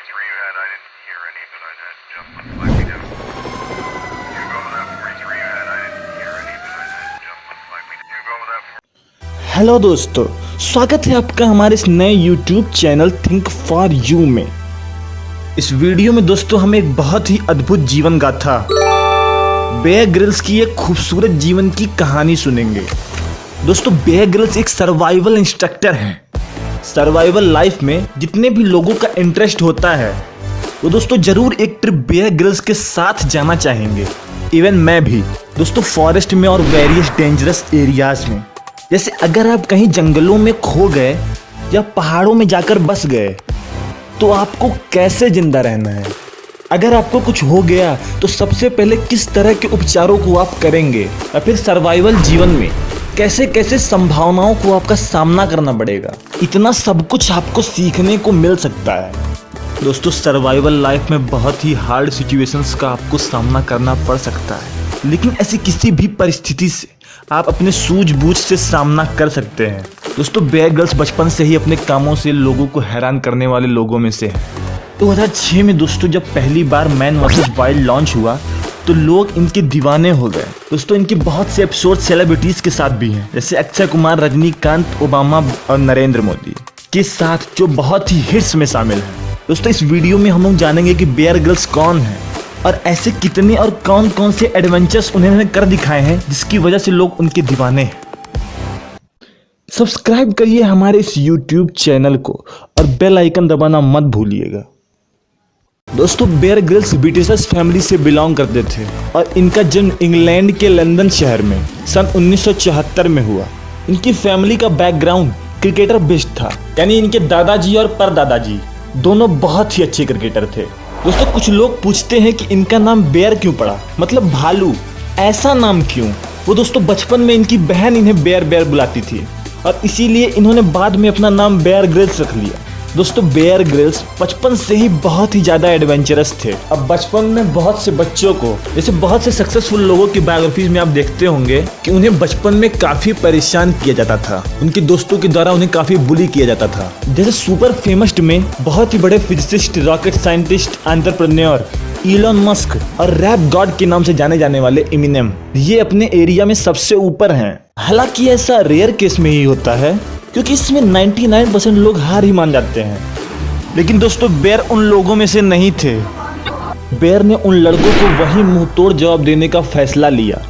43 you had, I didn't hear any, but I had adjustments like we do. You go with that 43 you had, I didn't hear any, but I had adjustments like we do. You go with that. Hello दोस्तों, स्वागत है आपका हमारे इस नए YouTube channel think for you में। इस video में दोस्तों हम एक बहुत ही अद्भुत जीवन गाथा बेयर ग्रिल्स की एक खूबसूरत जीवन की कहानी सुनेंगे। दोस्तों, बेयर ग्रिल्स एक सर्वाइवल इंस्ट्रक्टर हैं। सर्वाइवल लाइफ में जितने भी लोगों का इंटरेस्ट होता है वो दोस्तों जरूर एक ट्रिप बेयर ग्रिल्स के साथ जाना चाहेंगे। इवन मैं भी दोस्तों, फॉरेस्ट में और वेरियस डेंजरस एरियाज में। जैसे अगर आप कहीं जंगलों में खो गए या पहाड़ों में जाकर बस गए तो आपको कैसे जिंदा रहना है, अगर आपको कुछ हो गया तो सबसे पहले किस तरह के उपचारों को आप करेंगे, या फिर सर्वाइवल जीवन में कैसे कैसे संभावनाओं को आपका सामना करना पड़ेगा। इतना सब कुछ आपको सीखने को मिल सकता है। दोस्तों, सर्वाइवल लाइफ में बहुत ही हार्ड सिचुएशंस का आपको सामना करना पड़ सकता है, लेकिन ऐसी किसी भी परिस्थिति से आप अपने सूझबूझ से सामना कर सकते हैं। दोस्तों, बेयर ग्रिल्स बचपन से ही अपने कामों से लोगों को हैरान करने वाले लोगों में से है। 2006 में दोस्तों जब पहली बार मैन वर्सेस वाइल्ड लॉन्च हुआ तो लोग इनके दीवाने हो गए। दोस्तों, इनके बहुत से एपिसोड सेलिब्रिटीज के साथ भी हैं, जैसे अक्षय कुमार, रजनीकांत, ओबामा और नरेंद्र मोदी के साथ, जो बहुत ही हिट्स में शामिल हैं। दोस्तों, इस वीडियो में हम लोग जानेंगे कि बेयर ग्रिल्स कौन है और ऐसे कितने और कौन कौन से एडवेंचर्स उन्होंने कर दिखाए हैं जिसकी वजह से लोग उनके दीवाने हैं। सब्सक्राइब करिए हमारे इस YouTube चैनल को और बेल आइकन दबाना मत भूलिएगा। दोस्तों, बेयर ग्रिल्स ब्रिटिशर्स फैमिली से बिलोंग करते थे और इनका जन्म इंग्लैंड के लंदन शहर में सन 1974 में हुआ। इनकी फैमिली का बैकग्राउंड क्रिकेटर बेस्ड था, यानी इनके दादाजी और परदादाजी दोनों बहुत ही अच्छे क्रिकेटर थे। दोस्तों, कुछ लोग पूछते हैं कि इनका नाम बेयर क्यों पड़ा, मतलब भालू, ऐसा नाम क्यों। वो दोस्तों बचपन में इनकी बहन इन्हें बेयर बेयर बुलाती थी और इसीलिए इन्होंने बाद में अपना नाम बेयर ग्रिल्स रख लिया। दोस्तों, बेयर ग्रिल्स बचपन से ही बहुत ही ज़्यादा एडवेंचरस थे। अब बचपन में बहुत से बच्चों को, जैसे बहुत से सक्सेसफुल लोगों की बायोग्राफीज में आप देखते होंगे कि उन्हें बचपन में काफ़ी परेशान किया जाता था, उनके दोस्तों के द्वारा उन्हें काफ़ी बुली किया जाता था। जैसे सुपर फेमस में बहुत ही बड़े physicist, rocket scientist, entrepreneur Elon Musk और रैप गॉड के नाम से जाने जाने वाले एमिनेम, ये अपने एरिया में सबसे ऊपर हैं। हालांकि ऐसा रेयर केस में ही होता है क्योंकि इसमें 99% लोग हार ही मान जाते हैं। लेकिन दोस्तों, बेयर उन लोगों में से नहीं थे। बेयर ने उन लड़कों को वही मुंह तोड़ जवाब देने का फैसला लिया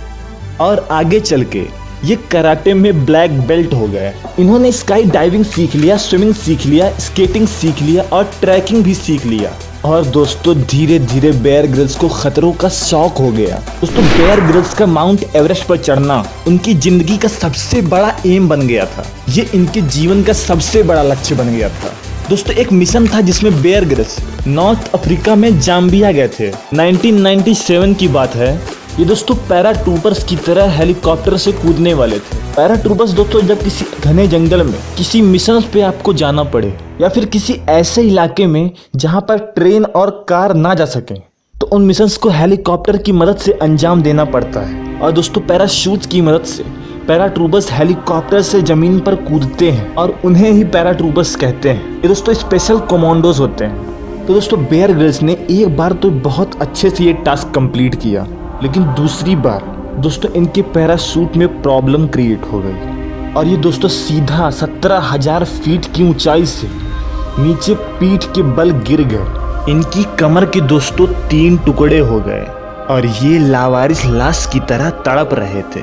और आगे चल के ये कराटे में ब्लैक बेल्ट हो गए। इन्होंने स्काई डाइविंग सीख लिया, स्विमिंग सीख लिया, स्केटिंग सीख लिया और ट्रैकिंग भी सीख लिया। और दोस्तों, धीरे धीरे बेयर ग्रिल्स को खतरों का शौक हो गया। दोस्तों, बेयर ग्रिल्स का माउंट एवरेस्ट पर चढ़ना उनकी जिंदगी का सबसे बड़ा एम बन गया था। ये इनके जीवन का सबसे बड़ा लक्ष्य बन गया था। दोस्तों, एक मिशन था जिसमें बेयर ग्रिल्स नॉर्थ अफ्रीका में जाम्बिया गए थे। 1997 की बात है। ये दोस्तों पैराट्रूपर्स की तरह हेलीकॉप्टर से कूदने वाले थे। पैराट्रूपर्स दोस्तों जब किसी घने जंगल में किसी मिशन पे आपको जाना पड़े या फिर किसी ऐसे इलाके में जहां पर ट्रेन और कार ना जा सकें, तो उन मिशंस को हेलीकॉप्टर की मदद से अंजाम देना पड़ता है। और दोस्तों, पैराशूट की मदद से पैराट्रूपर्स हेलीकॉप्टर से जमीन पर कूदते हैं और उन्हें ही पैराट्रूपर्स कहते हैं। ये दोस्तों स्पेशल कमांडोज होते हैं। तो दोस्तों, बेयर ग्रिल्स ने एक बार तो बहुत अच्छे से ये टास्क कंप्लीट किया, लेकिन दूसरी बार दोस्तों इनके पैराशूट में प्रॉब्लम क्रिएट हो गई और ये दोस्तों सीधा 17,000 फीट की ऊंचाई से नीचे पीठ के बल गिर गए। इनकी कमर के दोस्तों 3 टुकड़े हो गए और ये लावारिस लाश की तरह तड़प रहे थे।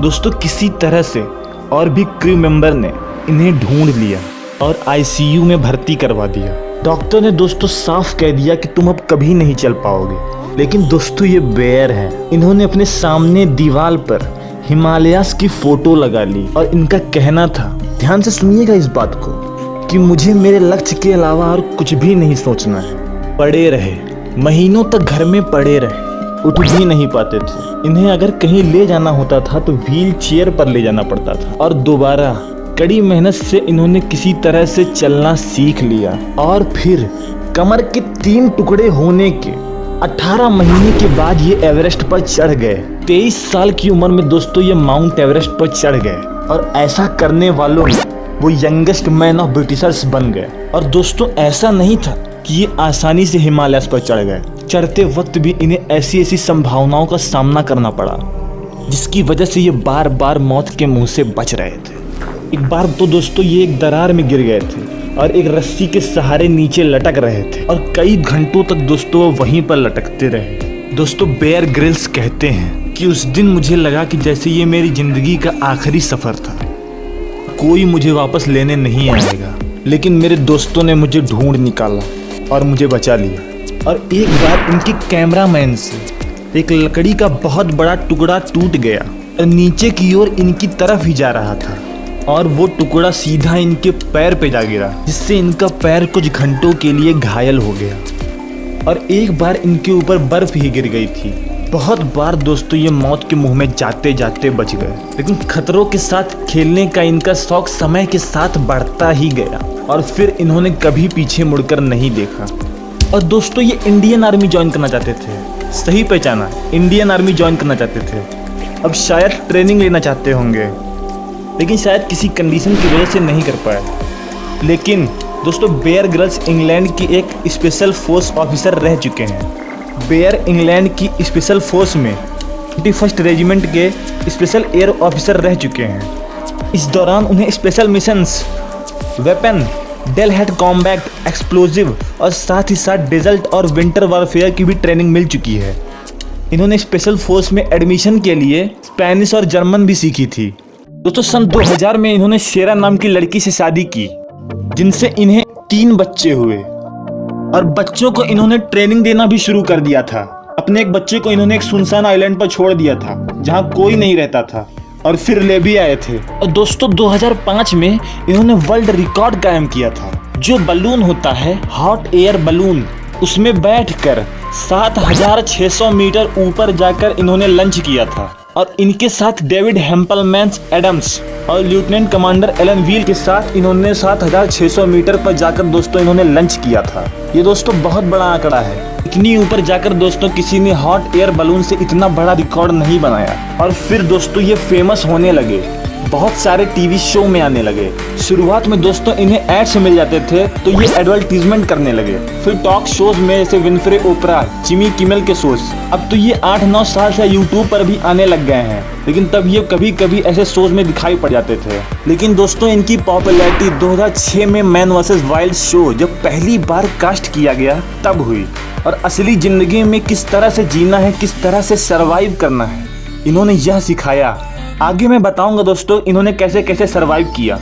दोस्तों, किसी तरह से और भी क्रू मेंबर ने इन्हें ढूंढ लिया और ICU में भर्ती करवा दिया। डॉक्टर ने दोस्तों साफ कह दिया कि तुम अब कभी नहीं चल पाओगे। लेकिन दोस्तों, ये बेयर है। इन्होंने अपने सामने दीवार पर हिमालयास की फोटो लगा ली और इनका कहना था, ध्यान से सुनिएगा इस बात को, कि मुझे मेरे लक्ष्य के अलावा और कुछ भी नहीं सोचना है। पड़े रहे, महीनों तक घर में पड़े रहे, उठ भी नहीं पाते थे। इन्हें अगर कहीं ले जाना होता था तो व्हील चेयर पर ले जाना पड़ता था और दोबारा कड़ी मेहनत से इन्होंने किसी तरह से चलना सीख लिया और फिर कमर के 3 टुकड़े होने के 18 महीने के बाद ये एवरेस्ट पर चढ़ गए। 23 साल की उम्र में दोस्तों ये माउंट एवरेस्ट पर चढ़ गए और ऐसा करने वालों में वो यंगेस्ट मैन ऑफ ब्रिटिशर्स बन गए। और दोस्तों ऐसा नहीं था कि ये आसानी से हिमालयस पर चढ़ गए। चढ़ते वक्त भी इन्हें ऐसी ऐसी संभावनाओं का सामना करना पड़ा जिसकी वजह से ये बार बार मौत के मुंह से बच रहे थे। एक बार तो दोस्तों ये एक दरार में गिर गए थे और एक रस्सी के सहारे नीचे लटक रहे थे और कई घंटों तक दोस्तों वो वहीं पर लटकते रहे। दोस्तों बेयर ग्रिल्स कहते हैं कि उस दिन मुझे लगा कि जैसे ये मेरी जिंदगी का आखिरी सफर था, कोई मुझे वापस लेने नहीं आएगा, लेकिन मेरे दोस्तों ने मुझे ढूंढ निकाला और मुझे बचा लिया। और एक बार इनके कैमरामैन से एक लकड़ी का बहुत बड़ा टुकड़ा टूट गया और नीचे की ओर इनकी तरफ ही जा रहा था और वो टुकड़ा सीधा इनके पैर पे जा गिरा, जिससे इनका पैर कुछ घंटों के लिए घायल हो गया। और एक बार इनके ऊपर बर्फ ही गिर गई थी। बहुत बार दोस्तों ये मौत के मुंह में जाते जाते बच गए, लेकिन खतरों के साथ खेलने का इनका शौक समय के साथ बढ़ता ही गया और फिर इन्होंने कभी पीछे मुड़कर नहीं देखा। और दोस्तों ये इंडियन आर्मी ज्वाइन करना चाहते थे। सही पहचाना, इंडियन आर्मी ज्वाइन करना चाहते थे। अब शायद ट्रेनिंग लेना चाहते होंगे, लेकिन शायद किसी कंडीशन की वजह से नहीं कर पाए। लेकिन दोस्तों बेयर ग्रिल्स इंग्लैंड की एक स्पेशल फोर्स ऑफिसर रह चुके हैं। बेयर इंग्लैंड की स्पेशल फोर्स में 21st रेजिमेंट के स्पेशल एयर ऑफिसर रह चुके हैं। इस दौरान उन्हें स्पेशल मिशंस, वेपन, डेल हेड कॉम्बैट, एक्सप्लोजिव और साथ ही साथ डेजर्ट और विंटर वॉरफेयर की भी ट्रेनिंग मिल चुकी है। इन्होंने स्पेशल फोर्स में एडमिशन के लिए स्पेनिश और जर्मन भी सीखी थी। दोस्तों सन 2000 में इन्होंने शेरा नाम की लड़की से शादी की, जिनसे इन्हें 3 बच्चे हुए और बच्चों को इन्होंने ट्रेनिंग देना भी शुरू कर दिया था। अपने एक बच्चे को इन्होंने एक सुनसान आइलैंड पर छोड़ दिया था जहां कोई नहीं रहता था और फिर ले भी आए थे। और दोस्तों 2005 में इन्होंने वर्ल्ड रिकॉर्ड कायम किया था। जो बलून होता है हॉट एयर बलून, उसमें बैठकर 7600 मीटर ऊपर जाकर इन्होंने लंच किया था। और इनके साथ डेविड हेम्पलमैन एडम्स और लेफ्टिनेंट कमांडर एलन व्हील के साथ इन्होंने 7600 मीटर पर जाकर दोस्तों इन्होंने लंच किया था। ये दोस्तों बहुत बड़ा आंकड़ा है। इतनी ऊपर जाकर दोस्तों किसी ने हॉट एयर बलून से इतना बड़ा रिकॉर्ड नहीं बनाया। और फिर दोस्तों ये फेमस होने लगे, बहुत सारे टीवी शो में आने लगे। शुरुआत में दोस्तों इन्हें एड्स मिल जाते थे तो ये एडवर्टीजमेंट करने लगे। फिर टॉक शोज में जैसे विनफ्रे ओपरा, जिमी किमेल के शोज। अब तो ये 8-9 साल से यूट्यूब पर भी आने लग गए हैं, लेकिन तब ये कभी कभी ऐसे शोज में दिखाई पड़ जाते थे। लेकिन दोस्तों इनकी पॉपुलैरिटी 2006 में मैन वर्सेस वाइल्ड शो जब पहली बार कास्ट किया गया तब हुई। और असली जिंदगी में किस तरह से जीना है, किस तरह से सर्वाइव करना है, इन्होंने यह सिखाया। आगे मैं बताऊंगा दोस्तों इन्होंने कैसे कैसे सरवाइव किया।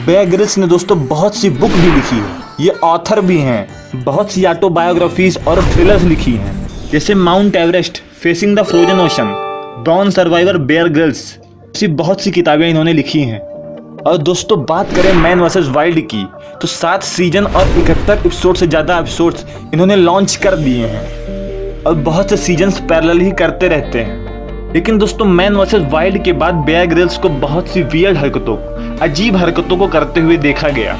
बेयर ग्रिल्स ने दोस्तों बहुत सी बुक भी लिखी है, ये ऑथर भी हैं। बहुत सी ऑटोबायोग्राफीज और थ्रिलर्स लिखी हैं, जैसे Mount Everest, facing the frozen ocean, born survivor Bear Grylls, ऐसी बहुत सी किताबें इन्होंने लिखी हैं। और दोस्तों बात करें मैन वर्सेस वाइल्ड की तो 7 सीजन और 71 एपिसोड से ज़्यादा एपिसोड्स इन्होंने लॉन्च कर दिए हैं और बहुत से सीजन्स पैरेलल ही करते रहते हैं। लेकिन दोस्तों मैन वर्सेस वाइल्ड के बाद बेयर ग्रिल्स को बहुत सी वियर्ड हरकतों, अजीब हरकतों को करते हुए देखा गया।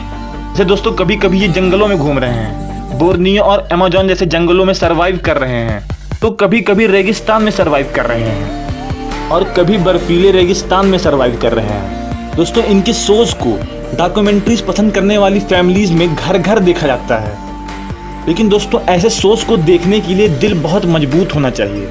जैसे दोस्तों कभी कभी ये जंगलों में घूम रहे हैं, बोर्नियो और अमेज़न जैसे जंगलों में सर्वाइव कर रहे हैं, तो कभी कभी रेगिस्तान में सर्वाइव कर रहे हैं और कभी बर्फीले रेगिस्तान में सर्वाइव कर रहे हैं। दोस्तों इनके शोज को डॉक्यूमेंट्रीज पसंद करने वाली फैमिलीज में घर घर देखा जाता है। लेकिन दोस्तों ऐसे शोज को देखने के लिए दिल बहुत मजबूत होना चाहिए,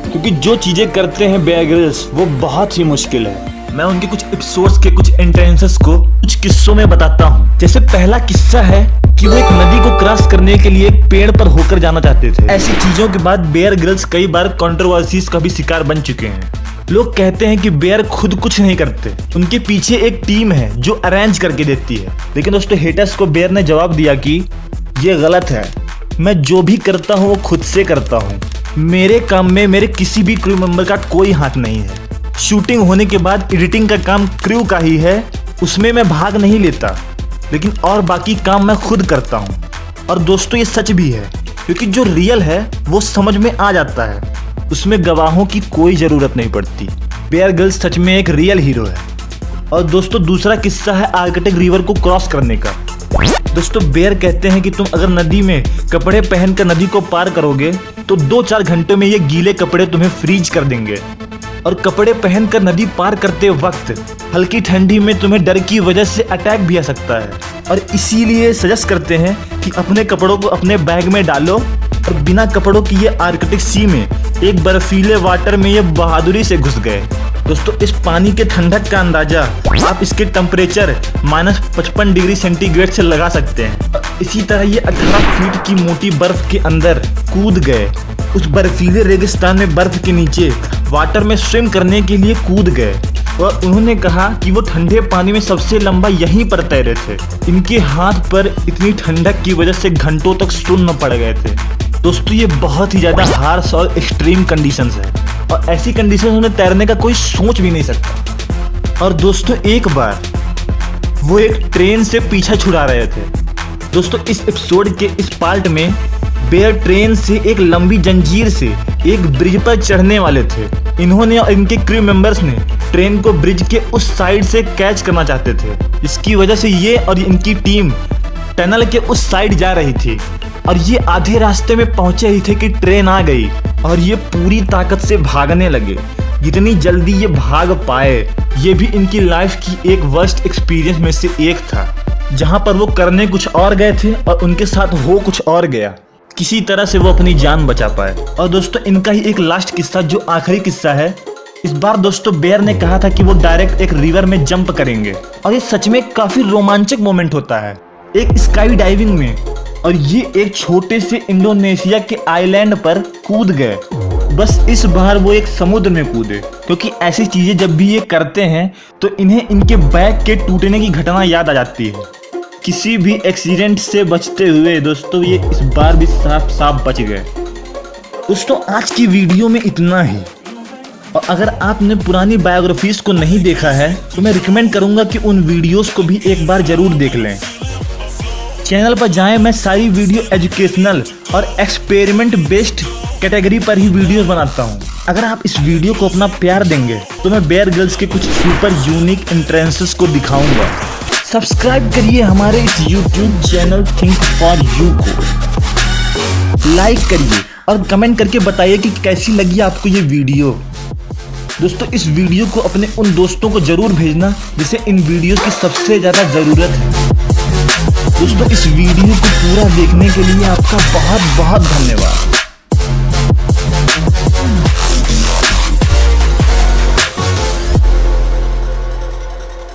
क्योंकि जो चीजें करते हैं बेयर ग्रिल्स वो बहुत ही मुश्किल है। मैं उनके कुछ एपिसोड्स के कुछ इंटेंशंस को कुछ किस्सों में बताता हूँ। जैसे पहला किस्सा है कि वो एक नदी को क्रॉस करने के लिए एक पेड़ पर होकर जाना चाहते थे। ऐसी चीजों के बाद बेयर ग्रिल्स कई बार कंट्रोवर्सीज का भी शिकार बन चुके हैं। लोग कहते हैं कि बेयर खुद कुछ नहीं करते, उनके पीछे एक टीम है जो अरेंज करके देती है। लेकिन दोस्तों हेटर्स को बेयर ने जवाब दिया कि ये गलत है, मैं जो भी करता हूँ वो खुद से करता हूँ। मेरे काम में मेरे किसी भी क्रू मेंबर का कोई हाथ नहीं है। शूटिंग होने के बाद एडिटिंग का काम क्रू का ही है, उसमें मैं भाग नहीं लेता, लेकिन और बाकी काम मैं खुद करता हूँ। और दोस्तों ये सच भी है, क्योंकि जो रियल है वो समझ में आ जाता है, उसमें गवाहों की कोई ज़रूरत नहीं पड़ती। बेयर ग्रिल्स सच में एक रियल हीरो है। और दोस्तों दूसरा किस्सा है आर्कटिक रिवर को क्रॉस करने का। दोस्तों बेयर कहते हैं कि तुम अगर नदी में कपड़े पहनकर नदी को पार करोगे तो 2-4 घंटों में ये गीले कपड़े तुम्हें फ्रीज कर देंगे। और कपड़े पहनकर नदी पार करते वक्त हल्की ठंडी में तुम्हें डर की वजह से अटैक भी आ सकता है। और इसीलिए सजेस्ट करते हैं कि अपने कपड़ों को अपने बैग में डालो और बिना कपड़ों की ये आर्कटिक सी में एक बर्फीले वाटर में ये बहादुरी से घुस गए। दोस्तों इस पानी के ठंडक का अंदाजा आप इसके टेम्परेचर -55 डिग्री सेंटीग्रेड से लगा सकते हैं। इसी तरह ये 18 फीट की मोटी बर्फ के अंदर कूद गए। उस बर्फीले रेगिस्तान में बर्फ के नीचे वाटर में स्विम करने के लिए कूद गए और उन्होंने कहा कि वो ठंडे पानी में सबसे लंबा यहीं पर तैरे थे। इनके हाथ पर इतनी ठंडक की वजह से घंटों तक सुन्न पड़ गए थे। दोस्तों ये बहुत ही ज़्यादा हार्श और एक्सट्रीम कंडीशंस है और ऐसी कंडीशंस में तैरने का कोई सोच भी नहीं सकता। और दोस्तों एक बार वो एक ट्रेन से पीछा छुड़ा रहे थे। दोस्तों इस एपिसोड के इस पार्ट में बेयर ट्रेन से एक लंबी जंजीर से एक ब्रिज पर चढ़ने वाले थे। इन्होंने और इनके क्रू मेंबर्स ने ट्रेन को ब्रिज के उस साइड से कैच करना चाहते थे। इसकी वजह से ये और इनकी टीम टनल के उस साइड जा रही थी और ये आधे रास्ते में पहुंचे ही थे कि ट्रेन आ गई और ये पूरी ताकत से भागने लगे। जितनी जल्दी ये भाग पाए ये भी इनकी लाइफ की एक वर्स्ट एक्सपीरियंस में से एक था, जहां पर वो करने कुछ और गए थे और उनके साथ हो कुछ और गया। किसी तरह से वो अपनी जान बचा पाए। और दोस्तों इनका ही एक लास्ट किस्सा जो आखिरी किस्सा है। इस बार दोस्तों बेयर ने कहा था कि वो डायरेक्ट एक रिवर में जंप करेंगे और ये सच में काफी रोमांचक मोमेंट होता है एक स्काई डाइविंग में। और ये एक छोटे से इंडोनेशिया के आइलैंड पर कूद गए। बस इस बार वो एक समुद्र में कूदे, क्योंकि ऐसी चीजें जब भी ये करते हैं तो इन्हें इनके बैग के टूटने की घटना याद आ जाती है। किसी भी एक्सीडेंट से बचते हुए दोस्तों ये इस बार भी साफ बच गए। दोस्तों आज की वीडियो में इतना ही। और अगर आपने पुरानी बायोग्राफीज को नहीं देखा है तो मैं रिकमेंड करूंगा कि उन वीडियोस को भी एक बार जरूर देख लें। चैनल पर जाएं, मैं सारी वीडियो एजुकेशनल और एक्सपेरिमेंट बेस्ड कैटेगरी पर ही वीडियोस बनाता हूं। अगर आप इस वीडियो को अपना प्यार देंगे तो मैं बेयर ग्रिल्स के कुछ सुपर यूनिक एंट्रेंसेस को दिखाऊंगा। सब्सक्राइब करिए हमारे इस YouTube channel think for you को, लाइक करिए और कमेंट करके बताइए कि कैसी लगी आपको ये वीडियो। दोस्तों इस वीडियो को अपने उन दोस्तों को जरूर भेजना जिसे इन वीडियो की सबसे ज़्यादा ज़रूरत है। दोस्तों इस वीडियो को पूरा देखने के लिए आपका बहुत बहुत धन्यवाद।